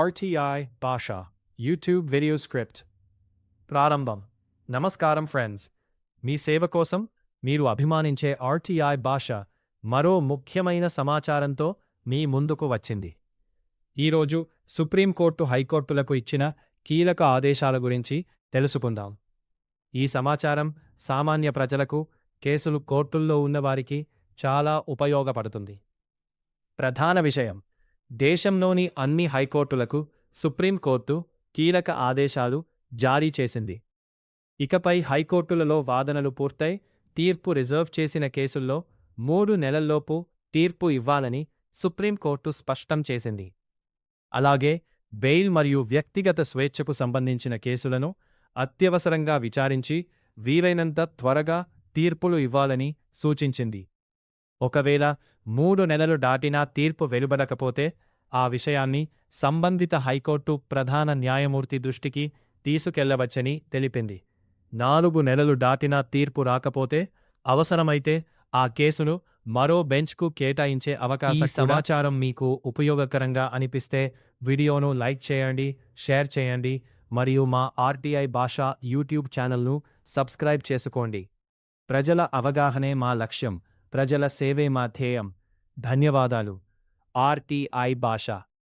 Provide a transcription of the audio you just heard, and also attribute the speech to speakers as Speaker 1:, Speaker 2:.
Speaker 1: RTI భాష YouTube video script ప్రారంభం. నమస్కారం ఫ్రెండ్స్, మీ సేవ కోసం మీరు అభిమానించే RTI భాష మరో ముఖ్యమైన సమాచారంతో మీ ముందుకు వచ్చింది. ఈరోజు సుప్రీంకోర్టు హైకోర్టులకు ఇచ్చిన కీలక ఆదేశాల గురించి తెలుసుకుందాం. ఈ సమాచారం సామాన్య ప్రజలకు, కేసులు కోర్టుల్లో ఉన్నవారికి చాలా ఉపయోగపడుతుంది. ప్రధాన విషయం: దేశంలోని అన్ని హైకోర్టులకు సుప్రీంకోర్టు కీలక ఆదేశాలు జారీ చేసింది. ఇకపై హైకోర్టులలో వాదనలు పూర్తయి తీర్పు రిజర్వ్ చేసిన కేసుల్లో 3 నెలల్లోపు తీర్పు ఇవ్వాలని సుప్రీంకోర్టు స్పష్టం చేసింది. అలాగే బెయిల్ మరియు వ్యక్తిగత స్వేచ్ఛకు సంబంధించిన కేసులను అత్యవసరంగా విచారించి వీలైనంత త్వరగా తీర్పులు ఇవ్వాలని సూచించింది. ఒకవేళ 3 నెలలు దాటినా తీర్పు వెలువడకపోతే ఆ విషయాన్ని సంబంధిత హైకోర్టు ప్రధాన న్యాయమూర్తి దృష్టికి తీసుకెళ్లవచ్చని తెలిపింది. 4 నెలలు దాటినా తీర్పు రాకపోతే అవసరమైతే ఆ కేసును మరో బెంచ్కు కేటాయించే అవకాశం. ఈ సమాచారం మీకు ఉపయోగకరంగా అనిపిస్తే వీడియోను లైక్ చేయండి, షేర్ చేయండి మరియు మా RTI భాష యూట్యూబ్ ఛానల్ను సబ్స్క్రైబ్ చేసుకోండి. ప్రజల అవగాహనే మా లక్ష్యం, ప్రజల సేవే మా ధ్యేయం. ధన్యవాదాలు. RTI భాష.